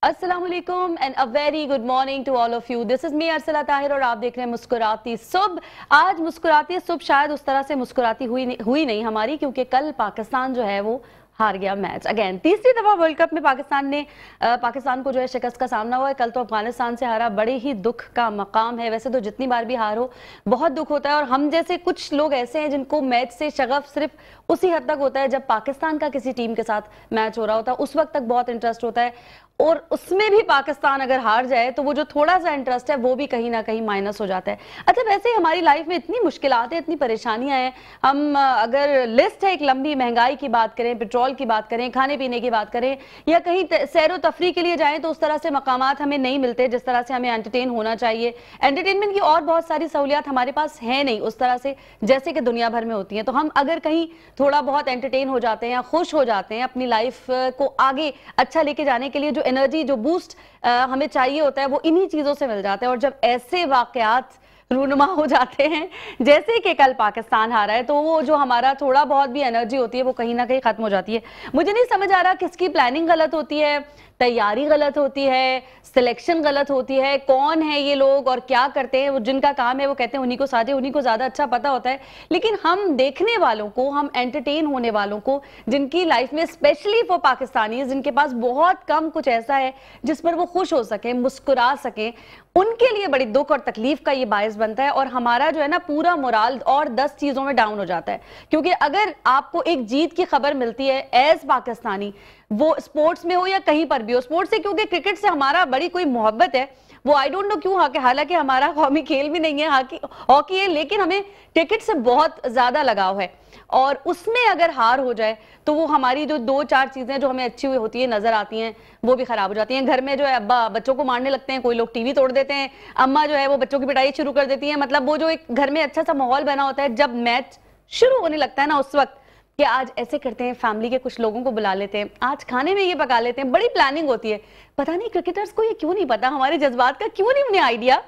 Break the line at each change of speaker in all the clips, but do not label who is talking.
अस्सलामुअलैकुम and a very good morning to all of you. This is me Arsala Tahir और आप देख रहे हैं मुस्कुराती सुबह। आज मुस्कुराती सुबह शायद उस तरह से मुस्कुराती हुई नहीं हमारी, क्योंकि कल पाकिस्तान जो है वो हार गया मैच अगेन। तीसरी दफा वर्ल्ड कप में पाकिस्तान को जो है शिकस्त का सामना हुआ है। कल तो अफगानिस्तान से हारा, बड़े ही दुख का मकाम है। वैसे तो जितनी बार भी हार हो बहुत दुख होता है, और हम जैसे कुछ लोग ऐसे हैं जिनको मैच से शगफ सिर्फ उसी हद तक होता है जब पाकिस्तान का किसी टीम के साथ मैच हो रहा होता है, उस वक्त तक बहुत इंटरेस्ट होता है, और उसमें भी पाकिस्तान अगर हार जाए तो वो जो थोड़ा सा इंटरेस्ट है वो भी कहीं ना कहीं माइनस हो जाता है। अच्छा, वैसे हमारी लाइफ में इतनी मुश्किलात हैं, इतनी परेशानियां हैं। हम अगर लिस्ट है एक लंबी, महंगाई की बात करें, पेट्रोल की बात करें, खाने पीने की बात करें, या कहीं सैर तफरी के लिए जाएं तो उस तरह से मकामात हमें नहीं मिलते जिस तरह से हमें एंटरटेन होना चाहिए। एंटरटेनमेंट की और बहुत सारी सहूलियात हमारे पास है नहीं उस तरह से जैसे कि दुनिया भर में होती हैं। तो हम अगर कहीं थोड़ा बहुत एंटरटेन हो जाते हैं या खुश हो जाते हैं, अपनी लाइफ को आगे अच्छा लेके जाने के लिए जो एनर्जी, जो बूस्ट हमें चाहिए होता है, वो इन्हीं चीजों से मिल जाता है। और जब ऐसे वाकयात रूनुमा हो जाते हैं जैसे कि कल पाकिस्तान हारा है, तो वो जो हमारा थोड़ा बहुत भी एनर्जी होती है वो कहीं ना कहीं खत्म हो जाती है। मुझे नहीं समझ आ रहा किसकी प्लानिंग गलत होती है, तैयारी गलत होती है, सिलेक्शन गलत होती है, कौन है ये लोग और क्या करते हैं। वो जिनका काम है वो कहते हैं उन्हीं को साझे, उन्हीं को ज्यादा अच्छा पता होता है। लेकिन हम देखने वालों को, हम एंटरटेन होने वालों को, जिनकी लाइफ में स्पेशली फॉर पाकिस्तानी, जिनके पास बहुत कम कुछ ऐसा है जिस पर वो खुश हो सके, मुस्कुरा सके, उनके लिए बड़ी दुख और तकलीफ का ये बायस बनता है। और हमारा जो है ना पूरा मोराल और 10 चीजों में डाउन हो जाता है। क्योंकि अगर आपको एक जीत की खबर मिलती है एज पाकिस्तानी, वो स्पोर्ट्स में हो या कहीं पर भी हो, स्पोर्ट्स से क्योंकि क्रिकेट से हमारा बड़ी कोई मोहब्बत है, वो आई डोंट नो क्यों, हालांकि हमारा कौमी खेल भी नहीं है, हॉकी है, लेकिन हमें क्रिकेट से बहुत ज्यादा लगाव है। और उसमें अगर हार हो जाए तो वो हमारी जो 2-4 चीजें जो हमें अच्छी हुई होती है नजर आती हैं वो भी खराब हो जाती हैं। घर में जो है अब्बा बच्चों को मारने लगते हैं, कोई लोग टीवी तोड़ देते हैं, अम्मा जो है वो बच्चों की पिटाई शुरू कर देती है। मतलब वो जो एक घर में अच्छा सा माहौल बना होता है, जब मैच शुरू होने लगता है ना, उस वक्त कि आज ऐसे करते हैं, फैमिली के कुछ लोगों को बुला लेते हैं, आज खाने में ये पका लेते हैं, बड़ी प्लानिंग होती है। पता नहीं क्रिकेटर्स को ये क्यों नहीं पता, हमारे जज्बात का क्यों नहीं उन्हें आइडिया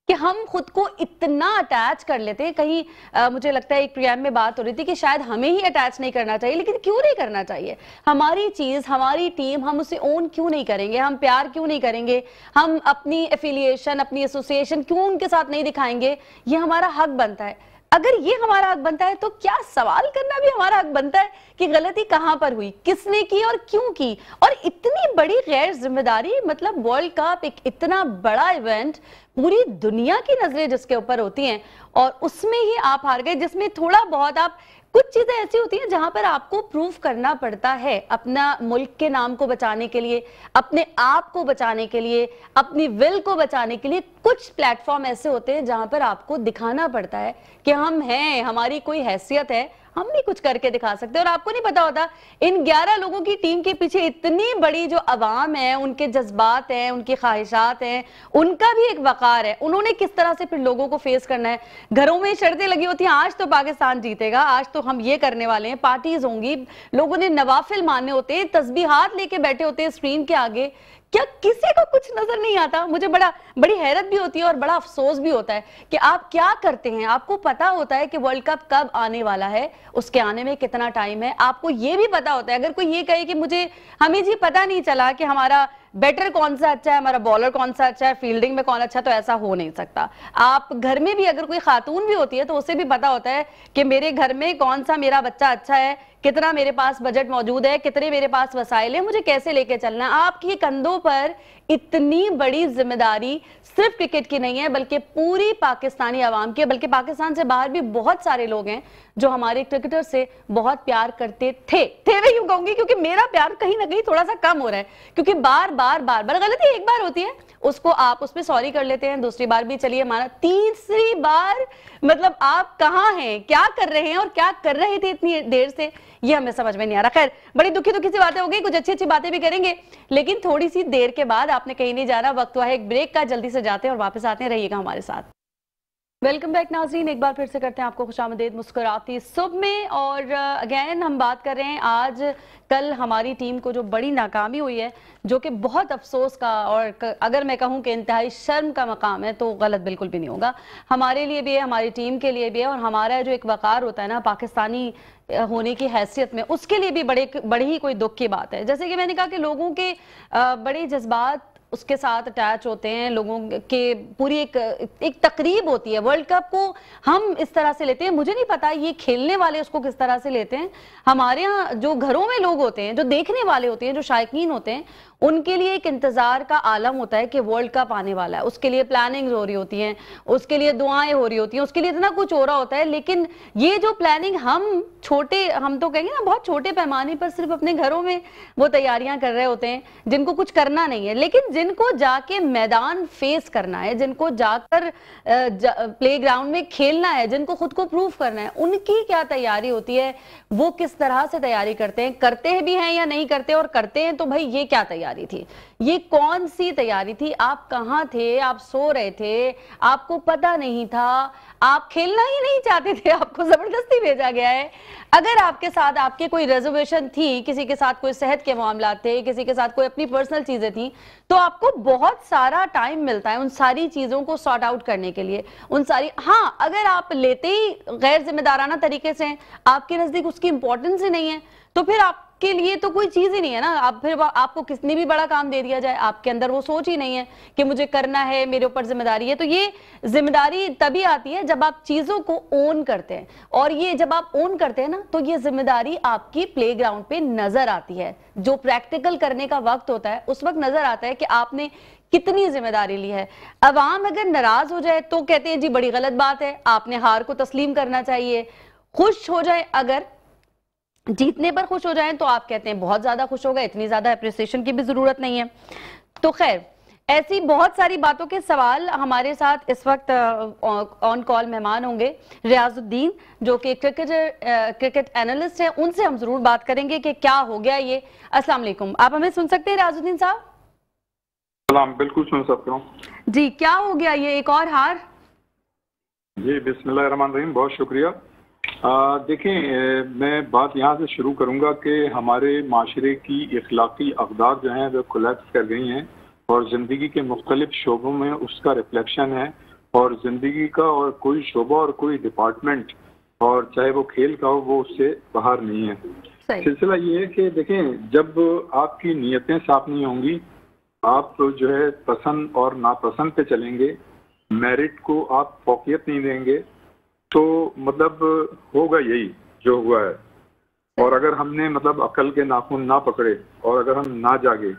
कि हम खुद को इतना अटैच कर लेते हैं। कहीं मुझे लगता है एक प्रोग्राम में बात हो रही थी कि शायद हमें ही अटैच नहीं करना चाहिए, लेकिन क्यों नहीं करना चाहिए? हमारी चीज, हमारी टीम, हम उसे ओन क्यों नहीं करेंगे? हम प्यार क्यों नहीं करेंगे? हम अपनी एफिलिएशन, अपनी एसोसिएशन क्यों उनके साथ नहीं दिखाएंगे? ये हमारा हक बनता है। अगर ये हमारा हक बनता है तो क्या सवाल करना भी हमारा हक बनता है कि गलती कहां पर हुई, किसने की और क्यों की? और इतनी बड़ी गैर जिम्मेदारी, मतलब वर्ल्ड कप एक इतना बड़ा इवेंट, पूरी दुनिया की नजरें जिसके ऊपर होती हैं, और उसमें ही आप हार गए, जिसमें थोड़ा बहुत आप, कुछ चीजें ऐसी होती हैं जहां पर आपको प्रूव करना पड़ता है अपना मुल्क के नाम को बचाने के लिए, अपने आप को बचाने के लिए, अपनी विल को बचाने के लिए। कुछ प्लेटफॉर्म ऐसे होते हैं जहां पर आपको दिखाना पड़ता है कि हम हैं, हमारी कोई हैसियत है, हम भी कुछ करके दिखा सकते हैं। और आपको नहीं पता होता इन 11 लोगों की टीम के पीछे इतनी बड़ी जो अवाम है, उनके जज्बात हैं, उनकी ख्वाहिशात हैं, उनका भी एक वकार है। उन्होंने किस तरह से फिर लोगों को फेस करना है। घरों में शर्तें लगी होती हैं, आज तो पाकिस्तान जीतेगा, आज तो हम ये करने वाले हैं, पार्टीज होंगी, लोगों ने नवाफिल मानने होते हैं, तस्बीहात लेके बैठे होते हैं स्क्रीन के आगे। क्या किसी को कुछ नजर नहीं आता? मुझे बड़ी हैरत भी होती है और बड़ा अफसोस भी होता है कि आप क्या करते हैं। आपको पता होता है कि वर्ल्ड कप कब आने वाला है, उसके आने में कितना टाइम है, आपको ये भी पता होता है। अगर कोई ये कहे कि हमें जी पता नहीं चला कि हमारा बैटर कौन सा अच्छा है, हमारा बॉलर कौन सा अच्छा है, फील्डिंग में कौन अच्छा है, तो ऐसा हो नहीं सकता। आप घर में भी अगर कोई खातून भी होती है तो उसे भी पता होता है कि मेरे घर में कौन सा मेरा बच्चा अच्छा है, कितना मेरे पास बजट मौजूद है, कितने मेरे पास वसाइल है, मुझे कैसे लेके चलना है। आपके कंधों पर इतनी बड़ी जिम्मेदारी सिर्फ क्रिकेट की नहीं है, बल्कि पूरी पाकिस्तानी आवाम की है। बल्कि पाकिस्तान से बाहर भी बहुत सारे लोग हैं जो हमारे क्रिकेटर से बहुत प्यार करते थे मैं यूं कहूंगी, क्योंकि मेरा प्यार कहीं ना कहीं थोड़ा सा कम हो रहा है, क्योंकि बार बार गलती एक बार होती है, उसको आप उसमें सॉरी कर लेते हैं, दूसरी बार भी चलिए माना, तीसरी बार मतलब आप कहां हैं, क्या कर रहे हैं और क्या कर रहे थे इतनी देर से, ये हमें समझ में नहीं आ रहा। खैर, बड़ी दुखी सी बातें हो गई, कुछ अच्छी अच्छी बातें भी करेंगे, लेकिन थोड़ी सी देर के बाद आपने कहीं नहीं जाना, वक्त हुआ है एक ब्रेक का, जल्दी से जाते हैं और वापस आते हैं, रहिएगा हमारे साथ। वेलकम बैक नाज़रीन, एक बार फिर से करते हैं आपको खुशामदीद मुस्कुराती सुबह में। और अगेन हम बात कर रहे हैं आज कल हमारी टीम को जो बड़ी नाकामी हुई है, जो कि बहुत अफसोस का और अगर मैं कहूं कि इंतहाई शर्म का मकाम है तो गलत बिल्कुल भी नहीं होगा। हमारे लिए भी है, हमारी टीम के लिए भी है, और हमारा जो एक वकार होता है ना पाकिस्तानी होने की हैसियत में, उसके लिए भी बड़ी ही कोई दुख की बात है। जैसे कि मैंने कहा कि लोगों के बड़े जज्बात उसके साथ अटैच होते हैं, लोगों के पूरी एक तकरीब होती है। वर्ल्ड कप को हम इस तरह से लेते हैं, मुझे नहीं पता ये खेलने वाले उसको किस तरह से लेते हैं। हमारे यहाँ जो घरों में लोग होते हैं, जो देखने वाले होते हैं, जो शायकीन होते हैं, उनके लिए एक इंतजार का आलम होता है कि वर्ल्ड कप आने वाला है। उसके लिए प्लानिंग हो रही होती हैं, उसके लिए दुआएं हो रही होती हैं, उसके लिए इतना कुछ हो रहा होता है। लेकिन ये जो प्लानिंग हम तो कहेंगे ना बहुत छोटे पैमाने पर सिर्फ अपने घरों में वो तैयारियां कर रहे होते हैं, जिनको कुछ करना नहीं है। लेकिन जिनको जाके मैदान फेस करना है, जिनको जाकर प्लेग्राउंड में खेलना है, जिनको खुद को प्रूव करना है, उनकी क्या तैयारी होती है, वो किस तरह से तैयारी करते भी हैं या नहीं करते, और करते हैं तो भाई ये क्या तैयारी थी, ये कौन सी तैयारी थी, आप कहां थे, आप सो रहे थे, आपको पता नहीं था, आप खेलना ही नहीं चाहते थे, आपको जबरदस्ती भेजा गया है। अगर आपके साथ आपके कोई रिजर्वेशन थी, किसी के साथ कोई सेहत के मामला थे, किसी के साथ कोई अपनी पर्सनल चीजें थी, तो आपको बहुत सारा टाइम मिलता है उन सारी चीजों को सॉर्ट आउट करने के लिए। हाँ, अगर आप लेते ही गैर जिम्मेदाराना तरीके से, आपके नजदीक उसकी इंपॉर्टेंस ही नहीं है, तो फिर आपके लिए तो कोई चीज ही नहीं है ना। आप फिर आपको कितनी भी बड़ा काम दे दिया जाए, आपके अंदर वो सोच ही नहीं है कि मुझे करना है, मेरे ऊपर जिम्मेदारी है। तो ये जिम्मेदारी तभी आती है जब आप चीजों को ओन करते हैं, और ये जब आप ओन करते हैं ना, तो ये जिम्मेदारी आपकी प्लेग्राउंड पे नजर आती है। जो प्रैक्टिकल करने का वक्त होता है, उस वक्त नजर आता है कि आपने कितनी जिम्मेदारी ली है। अवाम अगर नाराज हो जाए तो कहते हैं जी बड़ी गलत बात है, आपने हार को तस्लीम करना चाहिए। खुश हो जाए, अगर जीतने पर खुश हो जाए तो आप कहते हैं बहुत ज्यादा खुश हो गए, इतनी ज्यादा अप्रिसिएशन की भी जरूरत नहीं है। तो खैर, ऐसी बहुत सारी बातों के सवाल हमारे साथ इस वक्त ऑन कॉल मेहमान होंगे रियाजुद्दीन, जो कि क्रिकेट एनालिस्ट हैं। उनसे हम जरूर बात करेंगे कि क्या हो गया ये। अस्सलाम वालेकुम, आप हमें सुन सकते हैं रियाजुद्दीन साहब?
सलाम, बिल्कुल सुन सकता हूँ
जी। क्या हो गया ये एक और हार?
जी, बिस्मिल्लाहिर्रहमानिर्रहीम, बहुत शुक्रिया। देखें, मैं बात यहाँ से शुरू करूँगा कि हमारे माशरे की इखलाकी अक़दार जो हैं वो कोलैप्स कर गई हैं, और ज़िंदगी के मुख्तलिफ शोबों में उसका रिफ्लेक्शन है। और ज़िंदगी का और कोई शोबा और कोई डिपार्टमेंट, और चाहे वो खेल का हो, वो उससे बाहर नहीं है। सिलसिला ये है कि देखें, जब आपकी नीयतें साफ नहीं होंगी, आप जो है पसंद और नापसंद पे चलेंगे, मेरिट को आप फौकियत नहीं देंगे, तो मतलब होगा यही जो हुआ है। और अगर हमने मतलब अकल के नाखून ना पकड़े और अगर हम ना जागे,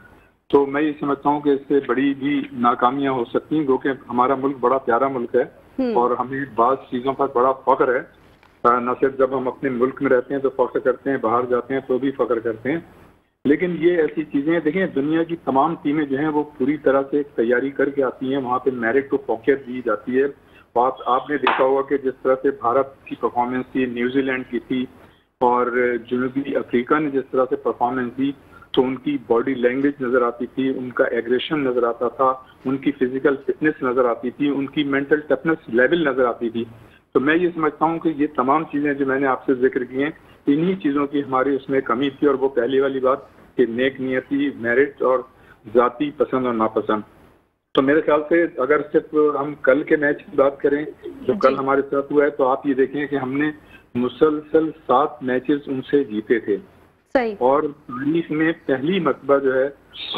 तो मैं ये समझता हूँ कि इससे बड़ी भी नाकामियां हो सकती हैं, क्योंकि हमारा मुल्क बड़ा प्यारा मुल्क है और हमें बाज़ चीज़ों पर बड़ा फख्र है। न सिर्फ जब हम अपने मुल्क में रहते हैं तो फख्र करते हैं, बाहर जाते हैं तो भी फख्र करते हैं। लेकिन ये ऐसी चीज़ें देखें, दुनिया की तमाम टीमें जो हैं वो पूरी तरह से तैयारी करके आती हैं, वहाँ पे मेरिट को फौकियत दी जाती है। आपने देखा होगा कि जिस तरह से भारत की परफॉर्मेंस थी, न्यूजीलैंड की थी, और जनूबी अफ्रीका ने जिस तरह से परफॉर्मेंस दी, तो उनकी बॉडी लैंग्वेज नज़र आती थी, उनका एग्रेशन नज़र आता था, उनकी फिजिकल फिटनेस नज़र आती थी, उनकी मेंटल टफनेस लेवल नज़र आती थी। तो मैं ये समझता हूँ कि ये तमाम चीज़ें जो मैंने आपसे जिक्र की हैं, इन्हीं चीज़ों की हमारी उसमें कमी थी। और वो पहली वाली बात कि नेक नियति, मेरिट और ज़ाती पसंद और नापसंद। तो मेरे ख्याल से अगर सिर्फ हम कल के मैच की बात करें जो कल हमारे साथ हुआ है, तो आप ये देखें कि हमने मुसलसल 7 मैचेस उनसे जीते थे।
सही।
और तारीख में पहली मरतबा जो है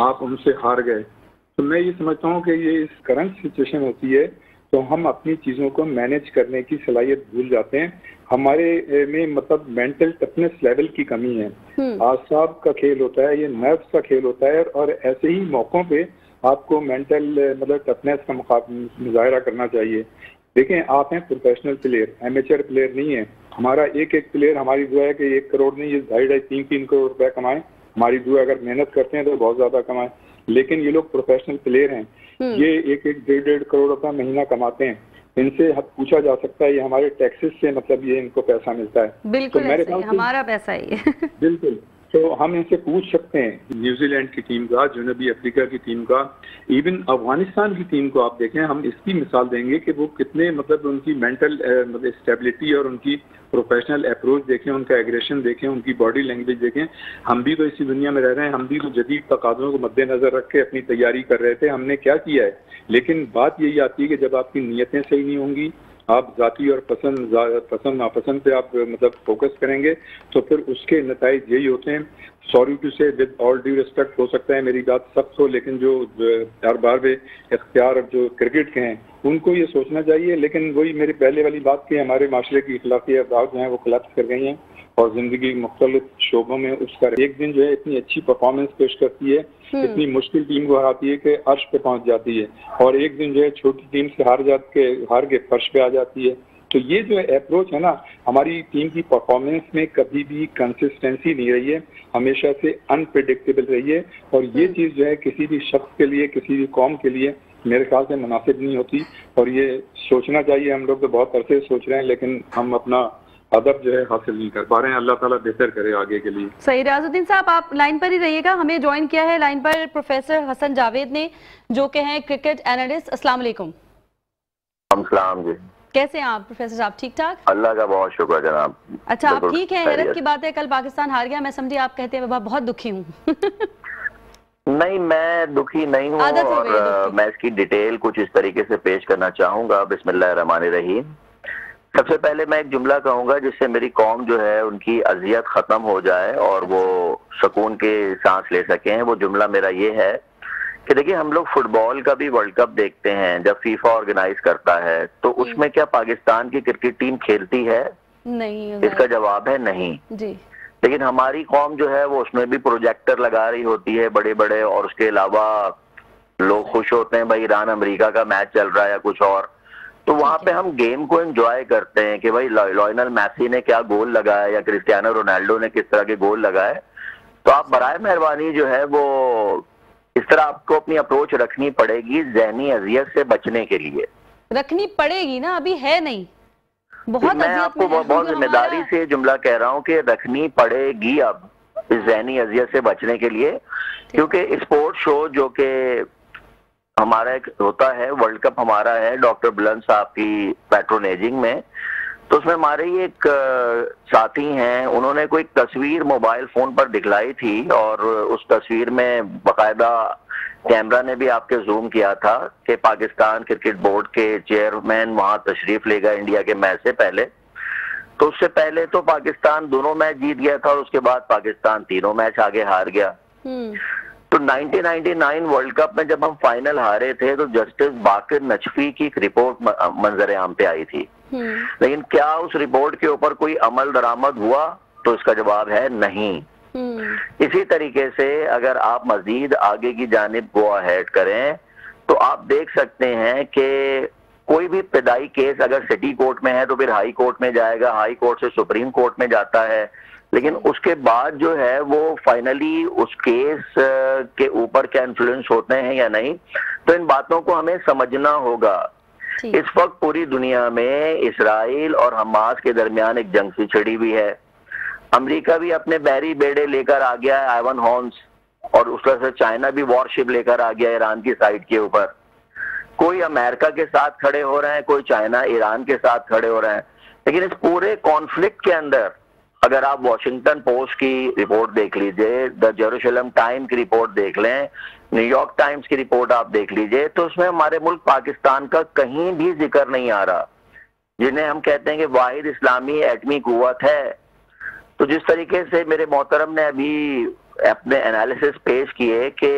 आप उनसे हार गए। तो मैं ये समझता हूँ कि ये इस करंट सिचुएशन होती है तो हम अपनी चीज़ों को मैनेज करने की सलाहियत भूल जाते हैं। हमारे में मतलब मेंटल टफनेस लेवल की कमी है। आसाब का खेल होता है, ये नर्व्स का खेल होता है, और ऐसे ही मौक़ों पे आपको मेंटल मतलब टफनेस का मुजाहरा करना चाहिए। देखें, आप हैं प्रोफेशनल प्लेयर, एमेचर प्लेयर नहीं है। हमारा एक एक प्लेयर, हमारी दुआ है कि 1 करोड़ नहीं, ये 2.5-3 करोड़ रुपए कमाएं। हमारी दुआ, अगर मेहनत करते हैं तो बहुत ज्यादा कमाएं। लेकिन ये लोग प्रोफेशनल प्लेयर हैं, ये 1-1, 1.5 करोड़ रुपया महीना कमाते हैं। इनसे पूछा जा सकता है, ये हमारे टैक्सेस से मतलब ये इनको पैसा मिलता है।
बिल्कुल,
तो मेरे ख्याल
हमारा पैसा ही है।
बिल्कुल। तो हम इनसे पूछ सकते हैं, न्यूजीलैंड की टीम का, जनूबी अफ्रीका की टीम का, इवन अफगानिस्तान की टीम को आप देखें, हम इसकी मिसाल देंगे कि वो कितने मतलब उनकी मेंटल मतलब स्टेबिलिटी और उनकी प्रोफेशनल अप्रोच देखें, उनका एग्रेशन देखें, उनकी बॉडी लैंग्वेज देखें। हम भी तो इसी दुनिया में रह रहे हैं, हम भी तो जदीद तकाज़ों को मद्देनजर रख के अपनी तैयारी कर रहे थे, हमने क्या किया है। लेकिन बात यही आती है कि जब आपकी नीयतें सही नहीं होंगी, आप जाती और पसंद नापसंद पे आप मतलब फोकस करेंगे, तो फिर उसके नताइज यही होते हैं। सॉरी टू से, विद ऑल ड्यू रिस्पेक्ट, हो सकता है मेरी बात सख्त हो, लेकिन जो हर बार वे इख्तियार जो क्रिकेट के हैं उनको ये सोचना चाहिए। लेकिन वही मेरी पहले वाली बात की, हमारे माशरे की इखलाकी अहदाफ जो हैं वो कोलैप्स कर गई हैं और जिंदगी मुख्तलिफ शोबों में उसका एक दिन जो है इतनी अच्छी परफॉर्मेंस पेश करती है, इतनी मुश्किल टीम को हराती है कि अर्श पे पहुंच जाती है, और एक दिन जो है छोटी टीम से हार के फर्श पे आ जाती है। तो ये जो अप्रोच है ना, हमारी टीम की परफॉर्मेंस में कभी भी कंसिस्टेंसी नहीं रही है, हमेशा से अनप्रेडिक्टेबल रही है। और ये चीज़ जो है किसी भी शख्स के लिए, किसी भी कौम के लिए मेरे ख्याल से मुनासिब नहीं होती। और ये सोचना चाहिए, हम लोग तो बहुत अरसे सोच रहे हैं लेकिन हम अपना अदब जो है हासिल नहीं कर पा रहे हैं। अल्लाह ताला बेहतर करे आगे के लिए।
सही। रियाजुद्दीन साहब, आप लाइन पर ही रहिएगा, हमें ज्वाइन किया है लाइन पर प्रोफेसर हसन जावेद ने, जो कि हैं क्रिकेट एनालिस्ट। अस्सलाम वालेकुम।
सलाम जी,
कैसे हैं आप प्रोफेसर साहब? ठीक ठाक,
अल्लाह का बहुत शुक्र जनाब।
अच्छा, आप ठीक हैं? हैरत की बात है, कल पाकिस्तान हार गया, मैं समझी आप कहते हैं बाबा बहुत दुखी हूँ।
नहीं, मैं दुखी नहीं हूँ, और मैं इसकी डिटेल कुछ इस तरीके से पेश करना चाहूंगा। बिस्मिल्लाहिर्रहमानिर्रहीम। सबसे पहले मैं एक जुमला कहूंगा जिससे मेरी कौम जो है उनकी अजियत खत्म हो जाए और वो सुकून के सांस ले सकें। वो जुमला मेरा ये है कि देखिए, हम लोग फुटबॉल का भी वर्ल्ड कप देखते हैं जब फीफा ऑर्गेनाइज करता है, तो उसमें क्या पाकिस्तान की क्रिकेट टीम खेलती है?
नहीं।
इसका जवाब है नहीं
जी।
लेकिन हमारी कौम जो है वो उसमें भी प्रोजेक्टर लगा रही होती है बड़े बड़े, और उसके अलावा लोग खुश होते हैं भाई ईरान अमेरिका का मैच चल रहा है या कुछ और, तो वहां पे हम गेम को एंजॉय करते हैं कि भाई लायनल मेसी ने क्या गोल लगाया या क्रिस्टियानो रोनाल्डो ने किस तरह के गोल लगाए। तो आप बराए मेहरबानी जो है वो इस तरह आपको अपनी अप्रोच रखनी पड़ेगी, जहनी अजियत से बचने के लिए
रखनी पड़ेगी ना, अभी है नहीं, बहुत
मैं आपको बहुत जिम्मेदारी से जुमला कह रहा हूँ कि रखनी पड़ेगी अब इस जहनी अजियत से बचने के लिए। क्योंकि स्पोर्ट शो जो कि हमारा एक होता है, वर्ल्ड कप हमारा है डॉक्टर बुलंद साहब की पैट्रोनेजिंग में, तो उसमें हमारे ही एक साथी हैं, उन्होंने कोई तस्वीर मोबाइल फोन पर दिखलाई थी, और उस तस्वीर में बाकायदा कैमरा ने भी आपके जूम किया था कि पाकिस्तान क्रिकेट बोर्ड के चेयरमैन वहां तशरीफ ले गए इंडिया के मैच से पहले। तो उससे पहले तो पाकिस्तान दोनों मैच जीत गया था और उसके बाद पाकिस्तान तीनों मैच आगे हार गया। तो 1999 वर्ल्ड कप में जब हम फाइनल हारे थे तो जस्टिस बाकिर नजफी की एक रिपोर्ट मंजर आम पे आई थी, लेकिन क्या उस रिपोर्ट के ऊपर कोई अमल दरामद हुआ? तो इसका जवाब है नहीं। इसी तरीके से अगर आप मजीद आगे की जानिब गो अहेड करें तो आप देख सकते हैं कि कोई भी इब्तदाई केस अगर सिटी कोर्ट में है तो फिर हाई कोर्ट में जाएगा, हाई कोर्ट से सुप्रीम कोर्ट में जाता है, लेकिन उसके बाद जो है वो फाइनली उस केस के ऊपर क्या इन्फ्लुएंस होते हैं या नहीं, तो इन बातों को हमें समझना होगा। इस वक्त पूरी दुनिया में इसराइल और हमास के दरमियान एक जंग सी छिड़ी हुई है। अमेरिका भी अपने बहरी बेड़े लेकर आ गया है, आइवन हॉर्न्स, और उस तरह से चाइना भी वॉरशिप लेकर आ गया ईरान की साइड के ऊपर। कोई अमेरिका के साथ खड़े हो रहे हैं, कोई चाइना ईरान के साथ खड़े हो रहे हैं, लेकिन इस पूरे कॉन्फ्लिक्ट के अंदर अगर आप वॉशिंगटन पोस्ट की रिपोर्ट देख लीजिए, द जेरूशलम टाइम की रिपोर्ट देख लें, न्यूयॉर्क टाइम्स की रिपोर्ट आप देख लीजिए, तो उसमें हमारे मुल्क पाकिस्तान का कहीं भी जिक्र नहीं आ रहा, जिन्हें हम कहते हैं कि वाहिद इस्लामी एटमी कुव्वत है। तो जिस तरीके से मेरे मोहतरम ने अभी अपने एनालिसिस पेश किए कि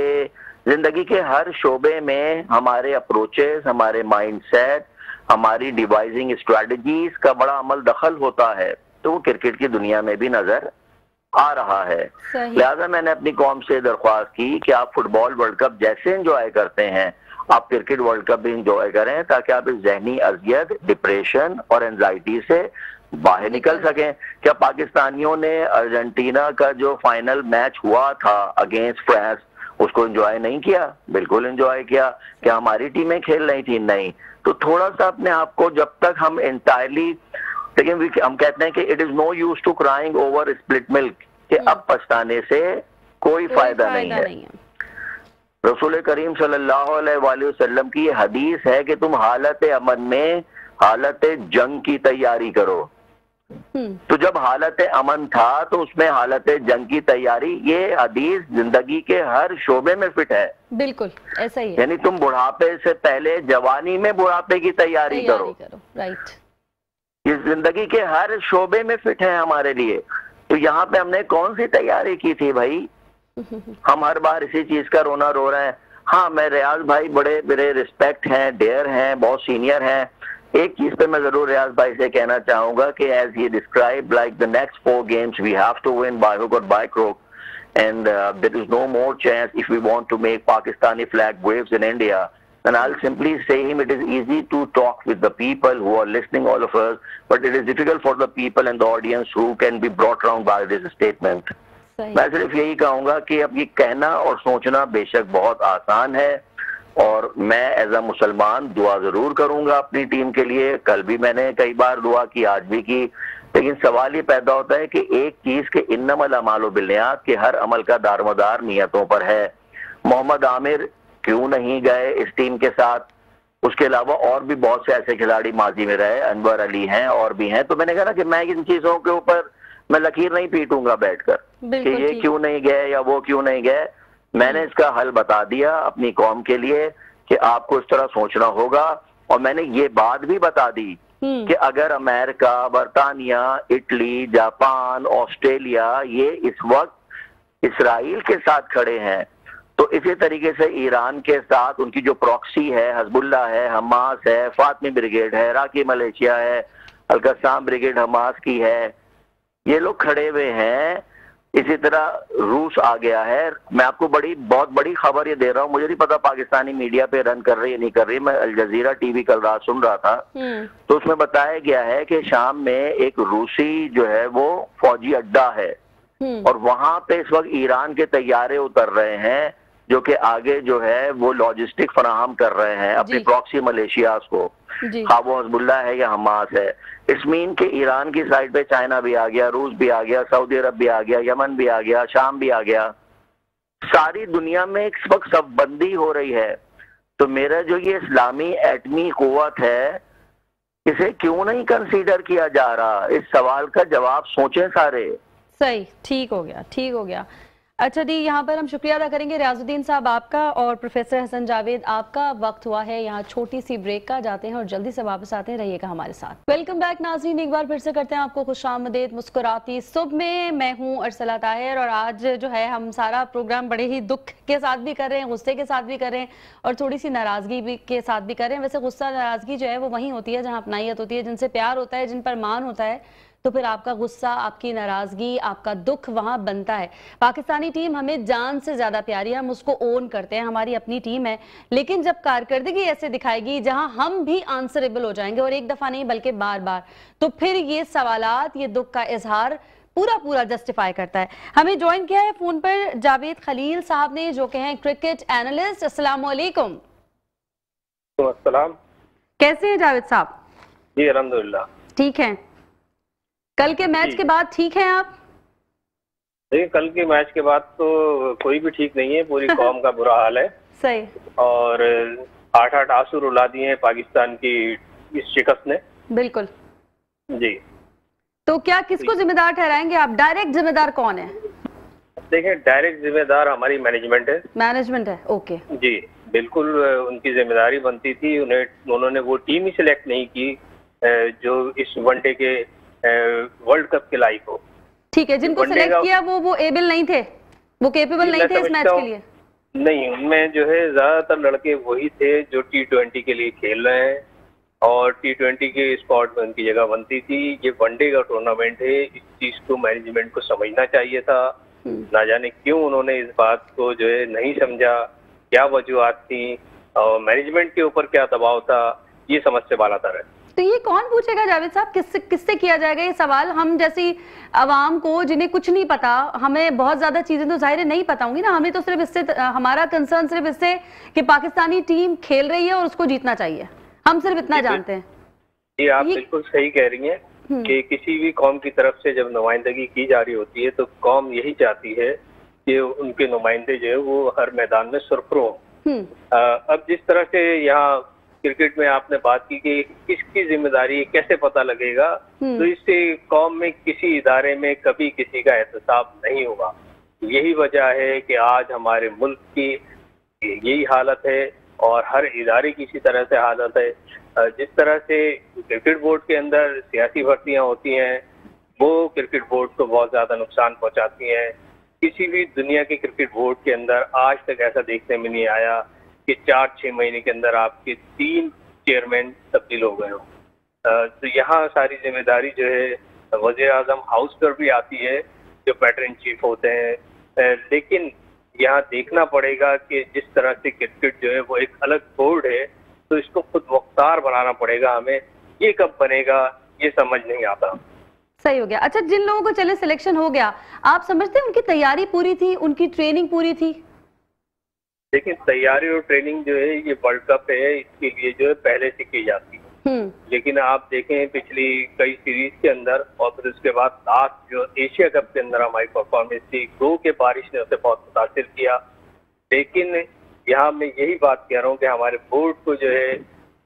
जिंदगी के हर शोबे में हमारे अप्रोचेस, हमारे माइंडसेट, हमारी डिवाइजिंग स्ट्रेटजीज का बड़ा अमल दखल होता है, तो वो क्रिकेट की दुनिया में भी नजर आ रहा है। लिहाजा मैंने अपनी कौम से दरख्वास्त की कि आप फुटबॉल वर्ल्ड कप जैसे एंजॉय करते हैं, आप क्रिकेट वर्ल्ड कप भी एंजॉय करें, ताकि आप इस जहनी अजियत, डिप्रेशन और एंजाइटी से बाहर निकल सकें। क्या पाकिस्तानियों ने अर्जेंटीना का जो फाइनल मैच हुआ था अगेंस्ट फ्रांस, उसको एंजॉय नहीं किया? बिल्कुल एंजॉय किया। क्या हमारी टीमें खेल रही थी? नहीं। तो थोड़ा सा अपने आप को, जब तक हम एंटायरली, लेकिन हम कहते हैं कि it is no use to crying over split milk, कि अब पछताने से कोई फायदा नहीं है। रसूल करीम सल्लल्लाहु अलैहि वसल्लम की ये हदीस है कि तुम हालत अमन में हालत जंग की तैयारी करो। तो जब हालत अमन था तो उसमें हालत जंग की तैयारी, ये हदीस जिंदगी के हर शोबे में फिट है।
बिल्कुल ऐसा ही है।
यानी तुम बुढ़ापे से पहले जवानी में बुढ़ापे की तैयारी करो।
राइट।
ये जिंदगी के हर शोबे में फिट है हमारे लिए। तो यहाँ पे हमने कौन सी तैयारी की थी भाई? हम हर बार इसी चीज का रोना रो रहे हैं। हाँ, मैं रियाज भाई बड़े मेरे रिस्पेक्ट हैं, डेयर हैं, बहुत सीनियर हैं। एक चीज पे मैं जरूर रियाज भाई से कहना चाहूंगा कि as he describe like the next 4 games we have to win by hook or by crook, and there is no more chance if we want to make Pakistani flag waves in India. And I'll simply say him, it is easy to talk with the people who are listening, all of us, but it is difficult for the people and the audience who can be brought around by this statement. मैं सिर्फ यही कहूंगा कि अब ये कहना और सोचना बेशक बहुत आसान है, और मैं एज अ मुसलमान दुआ जरूर करूंगा अपनी टीम के लिए। कल भी मैंने कई बार दुआ की, आज भी की, लेकिन सवाल ये पैदा होता है कि एक चीज के इन्नमल अमालो बिन्नियात के हर अमल का दारोमदार नियतों पर है। मोहम्मद आमिर क्यों नहीं गए इस टीम के साथ? उसके अलावा और भी बहुत से ऐसे खिलाड़ी माजी में रहे, अनवर अली हैं और भी हैं। तो मैंने कहा ना कि मैं इन चीजों के ऊपर मैं लकीर नहीं पीटूंगा बैठकर कि ये क्यों नहीं गए या वो क्यों नहीं गए। मैंने इसका हल बता दिया अपनी कौम के लिए कि आपको इस तरह सोचना होगा, और मैंने ये बात भी बता दी कि अगर अमेरिका, बरतानिया, इटली, जापान, ऑस्ट्रेलिया ये इस वक्त इसराइल के साथ खड़े हैं, तो इसी तरीके से ईरान के साथ उनकी जो प्रॉक्सी है, हजबुल्ला है, हमास है, फातमी ब्रिगेड है, इराकी मलेशिया है, अल-कस्साम ब्रिगेड हमास की है, ये लोग खड़े हुए हैं। इसी तरह रूस आ गया है। मैं आपको बहुत बड़ी खबर ये दे रहा हूँ, मुझे नहीं पता पाकिस्तानी मीडिया पे रन कर रही है नहीं कर रही, मैं अल जजीरा टीवी कल रात सुन रहा था, तो उसमें बताया गया है कि शाम में एक रूसी जो है वो फौजी अड्डा है, और वहां पे इस वक्त ईरान के तैयारे उतर रहे हैं जो कि आगे जो है वो लॉजिस्टिक फराहम कर रहे हैं अपनी प्रॉक्सी मलेशियाज को, हाँ वो हजबुल्ला है या हमास है। इस मीन के ईरान की साइड पे चाइना भी आ गया, रूस भी आ गया, सऊदी अरब भी आ गया, यमन भी आ गया, शाम भी आ गया। सारी दुनिया में इस वक्त सब बंदी हो रही है। तो मेरा जो ये इस्लामी एटमी कुव्वत है, इसे क्यों नहीं कंसीडर किया जा रहा? इस सवाल का जवाब सोचें सारे।
सही, ठीक हो गया, ठीक हो गया। अच्छा जी, यहाँ पर हम शुक्रिया अदा करेंगे रियाजुद्दीन साहब आपका और प्रोफेसर हसन जावेद आपका। वक्त हुआ है यहाँ छोटी सी ब्रेक का, जाते हैं और जल्दी से वापस आते हैं, रहिएगा हमारे साथ। वेलकम बैक नाज़रीन, एक बार फिर से करते हैं आपको खुशामदीद मुस्कुराती सुबह में। मैं हूँ अरसला ताहिर, और आज जो है हम सारा प्रोग्राम बड़े ही दुख के साथ भी कर रहे हैं, गुस्से के साथ भी कर रहे हैं, और थोड़ी सी नाराजगी भी के साथ भी कर रहे हैं। वैसे गुस्सा नाराजगी जो है वो वहीं होती है जहाँ अपनाइयत होती है, जिनसे प्यार होता है, जिन पर मान होता है, तो फिर आपका गुस्सा, आपकी नाराजगी, आपका दुख वहां बनता है। पाकिस्तानी टीम हमें जान से ज्यादा प्यारी है, हम उसको ओन करते हैं, हमारी अपनी टीम है, लेकिन जब कारकर्दगी ऐसे दिखाएगी जहां हम भी आंसरेबल हो जाएंगे, और एक दफा नहीं बल्कि बार बार, तो फिर ये सवालात, ये दुख का इजहार पूरा जस्टिफाई करता है। हमें ज्वाइन किया है फोन पर जावेद खलील साहब ने, जो कि हैं क्रिकेट एनालिस्ट। अस्सलाम वालेकुम। कैसे हैं जावेद साहब?
जी अल्हम्दुलिल्लाह
ठीक है। कल के मैच के बाद ठीक हैं आप?
देखिए, कल के मैच के बाद तो कोई भी ठीक नहीं है, पूरी कौम का बुरा हाल है।
सही।
और 8-8 आंसू रुला दिए हैं पाकिस्तान की इस शिकस्त ने।
बिल्कुल
जी।
तो क्या किसको जिम्मेदार ठहराएंगे आप? डायरेक्ट जिम्मेदार कौन है?
देखिए, डायरेक्ट जिम्मेदार हमारी मैनेजमेंट है।
मैनेजमेंट है, ओके
जी बिल्कुल। उनकी जिम्मेदारी बनती थी, उन्होंने वो टीम ही सिलेक्ट नहीं की जो इस वनडे के वर्ल्ड कप के लायक हो।
ठीक है, जिनको सिलेक्ट किया वो एबल नहीं थे, वो केपेबल नहीं थे इस मैच के लिए?
नहीं, उनमें जो है ज्यादातर लड़के वही थे जो T20 के लिए खेल रहे हैं, और T20 के स्पॉट में उनकी जगह बनती थी। ये वनडे का टूर्नामेंट है, इस चीज को मैनेजमेंट को समझना चाहिए था। ना जाने क्यों उन्होंने इस बात को जो है नहीं समझा, क्या वजूहत थी और मैनेजमेंट के ऊपर क्या दबाव था, ये समझ से बाला तर है।
तो ये कौन पूछेगा जावेद साहब? किससे किया जाएगा ये सवाल? हम जैसी आवाम को, जिन्हें कुछ नहीं पता, हमें बहुत ज्यादा चीजें तो जाहिर नहीं पता होंगी ना, हमें तो सिर्फ इससे, हमारा कंसर्न सिर्फ इससे कि पाकिस्तानी टीम खेल रही है और उसको जीतना चाहिए, हम सिर्फ इतना जानते हैं।
जी आप बिल्कुल सही कह रही हैं। कि किसी भी कौम की तरफ से जब नुमाइंदगी की जा रही होती है तो कौम यही चाहती है कि उनके नुमाइंदे जो है वो हर मैदान में सुरखरू हों। अब जिस तरह से यहाँ क्रिकेट में आपने बात की कि किसकी जिम्मेदारी है, कैसे पता लगेगा, तो इससे कौम में किसी इदारे में कभी किसी का एहतसाब नहीं होगा। यही वजह है कि आज हमारे मुल्क की यही हालत है और हर इदारे की इसी तरह से हालत है। जिस तरह से क्रिकेट बोर्ड के अंदर सियासी भर्तियां होती हैं वो क्रिकेट बोर्ड को बहुत ज़्यादा नुकसान पहुंचाती हैं। किसी भी दुनिया के क्रिकेट बोर्ड के अंदर आज तक ऐसा देखने में नहीं आया कि 4-6 महीने के अंदर आपके 3 चेयरमैन तब्दील हो गए हों। तो यहाँ सारी जिम्मेदारी जो है वज़ीर आज़म हाउस पर भी आती है, जो पैटर्न इन चीफ होते हैं। लेकिन यहाँ देखना पड़ेगा कि जिस तरह से क्रिकेट जो है वो एक अलग बोर्ड है, तो इसको खुद मुख्तार बनाना पड़ेगा हमें। ये कब बनेगा ये समझ नहीं आता।
सही हो गया। अच्छा, जिन लोगों को चले सिलेक्शन हो गया, आप समझते हैं उनकी तैयारी पूरी थी, उनकी ट्रेनिंग पूरी थी?
देखिए, तैयारी और ट्रेनिंग जो है ये वर्ल्ड कप है, इसके लिए जो है पहले से की जाती है। लेकिन आप देखें पिछली कई सीरीज के अंदर और फिर उसके बाद लास्ट जो एशिया कप के अंदर हमारी परफॉर्मेंस थी, गो के बारिश ने उसे बहुत मुतासिर किया। लेकिन यहाँ मैं यही बात कह रहा हूँ कि हमारे बोर्ड को जो है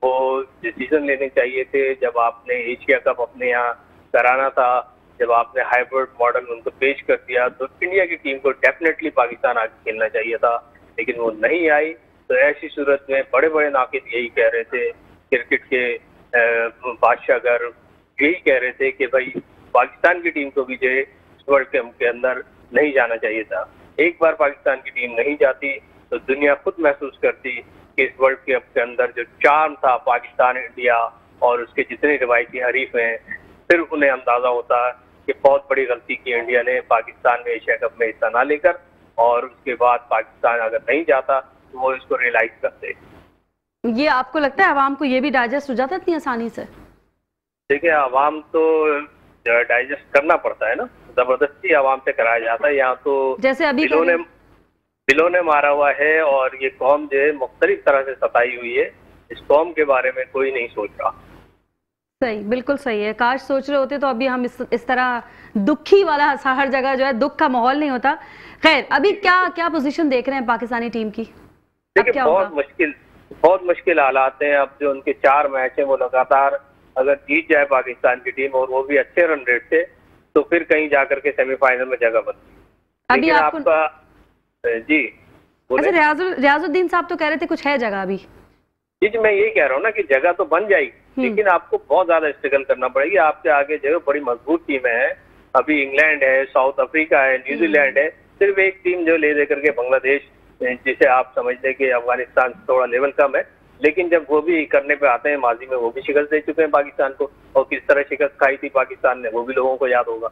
वो डिसीजन लेने चाहिए थे। जब आपने एशिया कप अपने यहाँ कराना था, जब आपने हाइब्रिड मॉडल उनको पेश कर दिया, तो इंडिया की टीम को डेफिनेटली पाकिस्तान आगे खेलना चाहिए था, लेकिन वो नहीं आई। तो ऐसी सूरत में बड़े बड़े नाकिद यही कह रहे थे, क्रिकेट के बादशाहगर यही कह रहे थे कि भाई पाकिस्तान की टीम को भी जो है वर्ल्ड कप के अंदर नहीं जाना चाहिए था। एक बार पाकिस्तान की टीम नहीं जाती तो दुनिया खुद महसूस करती कि इस वर्ल्ड कप के अंदर जो चार्म था पाकिस्तान, इंडिया और उसके जितने रिवायती हरीफ हैं, फिर उन्हें अंदाजा होता कि बहुत बड़ी गलती की इंडिया ने पाकिस्तान में एशिया कप में हिस्सा ना लेकर, और उसके बाद पाकिस्तान अगर नहीं जाता तो वो इसको रियलाइज करते।
ये आपको लगता है आवाम को ये भी डाइजेस्ट हो जाता इतनी आसानी से?
देखिए, आवाम तो डाइजेस्ट करना पड़ता है ना, जबरदस्ती आवाम से कराया जाता है। यहाँ तो
जैसे अभी
दिलों ने मारा हुआ है और ये कौम जो है मुख्तलिफ तरह से सताई हुई है। इस कौम के बारे में कोई नहीं सोच रहा।
सही, बिल्कुल सही है। काश सोच रहे होते तो अभी हम इस तरह दुखी वाला हर जगह जो है दुख का माहौल नहीं होता। खैर, अभी क्या पोजीशन देख रहे हैं पाकिस्तानी टीम की?
देखिए, बहुत मुश्किल हालात हैं। अब जो उनके 4 मैच हैं वो लगातार अगर जीत जाए पाकिस्तान की टीम और वो भी अच्छे रन रेट से, तो फिर कहीं जाकर के सेमीफाइनल में जगह बनती।
अभी
आपका जी
अच्छा, रियाजुद्दीन साहब तो कह रहे थे कुछ है जगह अभी।
जी, मैं यही कह रहा हूँ ना कि जगह तो बन जाएगी, लेकिन आपको बहुत ज्यादा स्ट्रगल करना पड़ेगी। आपके आगे जो है बड़ी मजबूत टीमें हैं। अभी इंग्लैंड है, साउथ अफ्रीका है, न्यूजीलैंड है। सिर्फ एक टीम जो ले करके बांग्लादेश, जिसे आप समझ लें कि अफगानिस्तान थोड़ा लेवल कम है, लेकिन जब वो भी करने पे आते हैं, माजी में वो भी शिकस्त दे चुके हैं पाकिस्तान को, और किस तरह शिकस्त खाई थी पाकिस्तान ने वो भी लोगों को याद होगा।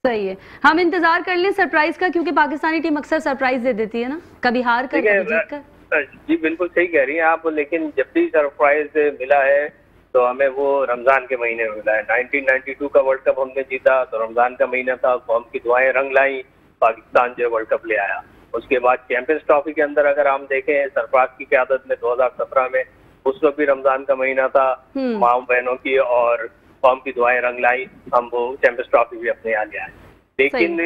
सही है, हम इंतजार कर लें सरप्राइज का, क्योंकि पाकिस्तानी टीम अक्सर सरप्राइज दे देती है ना, कभी हार कर कभी जीत कर।
जी बिल्कुल सही कह रही हैं आप, लेकिन जब भी सरप्राइज मिला है तो हमें वो रमजान के महीने में मिला है। 1992 का वर्ल्ड कप हमने जीता तो रमजान का महीना था, कौम की दुआएं रंग लाई, पाकिस्तान जो वर्ल्ड कप ले आया। उसके बाद चैंपियंस ट्रॉफी के अंदर अगर हम देखें सरफराज की क़यादत में 2017 में, उस वक्त भी रमजान का महीना था, माँ बहनों की और कौम की दुआएं रंग लाई, हम वो चैंपियंस ट्रॉफी भी अपने यहाँ ले आए। लेकिन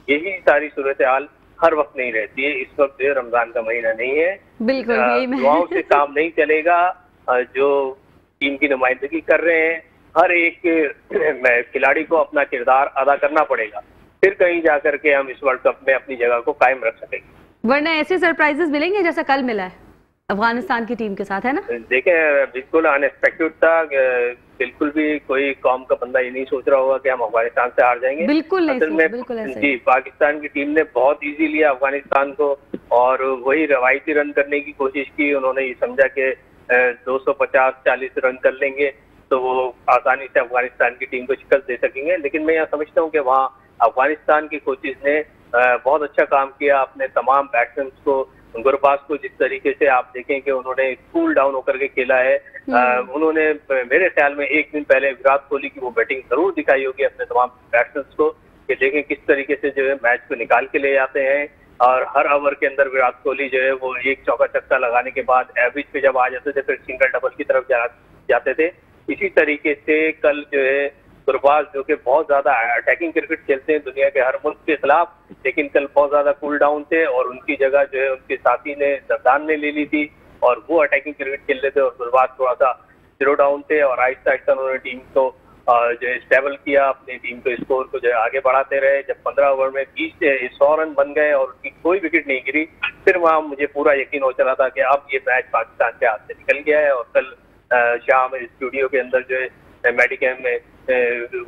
यही सारी सूरत हाल हर वक्त नहीं रहती है। इस वक्त जो रमजान का महीना नहीं है,
बिल्कुल
दुआओं से काम नहीं चलेगा। जो टीम की नुमाइंदगी कर रहे हैं, हर एक खिलाड़ी को अपना किरदार अदा करना पड़ेगा, फिर कहीं जाकर के हम इस वर्ल्ड कप में अपनी जगह को कायम रख सकेंगे।
वरना ऐसे सरप्राइजेस मिलेंगे जैसा कल मिला है अफगानिस्तान की टीम के साथ, है ना?
देखें, बिल्कुल अनएक्सपेक्टेड था। बिल्कुल भी कोई कौम का बंदा ये नहीं सोच रहा होगा कि हम अफगानिस्तान से हार जाएंगे।
बिल्कुल
असल में जी, पाकिस्तान की टीम ने बहुत इजी लिया अफगानिस्तान को और वही रवायती रन करने की कोशिश की। उन्होंने ये समझा कि 250-40 रन कर लेंगे तो वो आसानी से अफगानिस्तान की टीम को शिकस्त दे सकेंगे। लेकिन मैं यहाँ समझता हूँ कि वहाँ अफगानिस्तान की कोचिज ने बहुत अच्छा काम किया। अपने तमाम बैट्समैन को, गुरबाज को जिस तरीके से आप देखें कि उन्होंने कूल डाउन होकर के खेला है, उन्होंने मेरे ख्याल में एक दिन पहले विराट कोहली की वो बैटिंग जरूर दिखाई होगी अपने तमाम बैट्समैन को, कि देखें किस तरीके से जो है मैच को निकाल के ले जाते हैं। और हर ओवर के अंदर विराट कोहली जो है वो एक चौका छक्का लगाने के बाद एवरेज पे जब आ जाते थे फिर सिंगल डबल की तरफ जाते थे। इसी तरीके से कल जो है गुरबाज जो कि बहुत ज्यादा अटैकिंग क्रिकेट खेलते हैं दुनिया के हर मुल्क के खिलाफ, लेकिन कल बहुत ज्यादा कूल डाउन थे और उनकी जगह जो है उनके साथी ने जरदान ने ले ली थी और वो अटैकिंग क्रिकेट खेल रहे थे और गुरबाज थोड़ा सा जीरो डाउन थे और आहिस्ता आहिस्ता उन्होंने टीम को जो है स्टेबल किया, अपनी टीम को स्कोर को जो है आगे बढ़ाते रहे। जब 15 ओवर में 100 रन बन गए और उनकी कोई विकेट नहीं गिरी, फिर वहाँ मुझे पूरा यकीन हो चला था कि अब ये मैच पाकिस्तान के हाथ से निकल गया है। और कल शाम स्टूडियो के अंदर जो है मेडिकेम में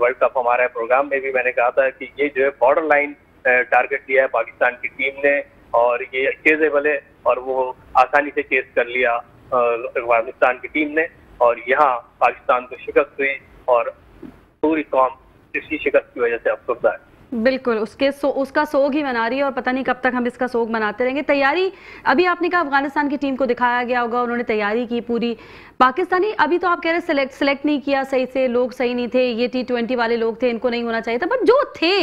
वर्ल्ड कप हमारा प्रोग्राम में भी मैंने कहा था कि ये जो है बॉर्डर लाइन टारगेट दिया है पाकिस्तान की टीम ने और ये चेजेबल है और वो आसानी से चेस कर लिया अफगानिस्तान की टीम ने और यहाँ पाकिस्तान को शिकस्त हुई और पूरी कौम इसी शिकस्त की वजह से अफसरदा है।
बिल्कुल उसका सोग ही मना रही है और पता नहीं कब तक हम इसका सोग मनाते रहेंगे। तैयारी अभी आपने कहा अफगानिस्तान की टीम को दिखाया गया होगा, उन्होंने तैयारी की पूरी। पाकिस्तानी अभी तो आप कह रहे सेलेक्ट नहीं किया सही से, लोग सही नहीं थे, ये T20 वाले लोग थे, इनको नहीं होना चाहिए था, बट जो थे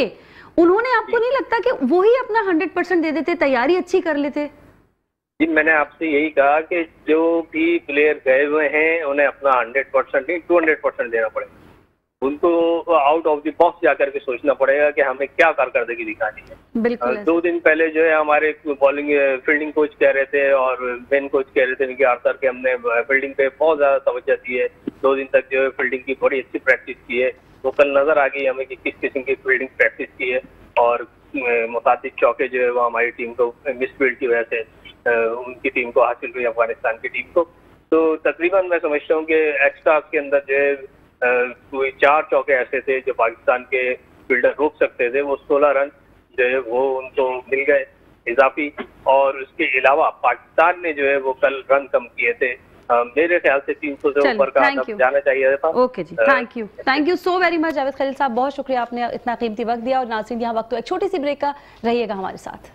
उन्होंने, आपको नहीं लगता कि वो ही अपना 100% दे देते, तैयारी अच्छी कर लेते?
जी मैंने आपसे यही कहा कि जो भी प्लेयर गए हुए हैं उन्हें अपना 100% नहीं 200% देना पड़ेगा। उनको आउट ऑफ द बॉक्स जाकर के सोचना पड़ेगा कि हमें क्या कारकर्दगी दिखानी है।
बिल्कुल
2 दिन पहले जो है हमारे बॉलिंग फील्डिंग कोच कह रहे थे और मेन कोच कह रहे थे विकी आर्थर के हमने फील्डिंग पे बहुत ज्यादा तवज्जो दी है, 2 दिन तक जो है फील्डिंग की बड़ी अच्छी प्रैक्टिस की है। वो कल नजर आ गई हमें कि किस किस्म की फील्डिंग प्रैक्टिस की है और मुताबिक चौके जो है वो हमारी टीम को मिस फील्ड की वजह से उनकी टीम को हासिल हुई, अफगानिस्तान की टीम को। तो तकरीबन मैं समझता हूँ कि एक्स्ट्रा के अंदर जो है कोई 4 चौके ऐसे थे जो पाकिस्तान के फील्डर रोक सकते थे, वो 16 रन जो है वो उनको मिल गए इजाफी। और उसके अलावा पाकिस्तान ने जो है वो कल रन कम किए थे, मेरे ख्याल से 300 से ऊपर का जाना चाहिए था।
ओके जी, thank you so very much Javed Khalil साहब, बहुत शुक्रिया, आपने इतना कीमती वक्त दिया। और नाज़रीन यहाँ वक्त तो एक छोटी सी ब्रेक का, रहिएगा हमारे साथ।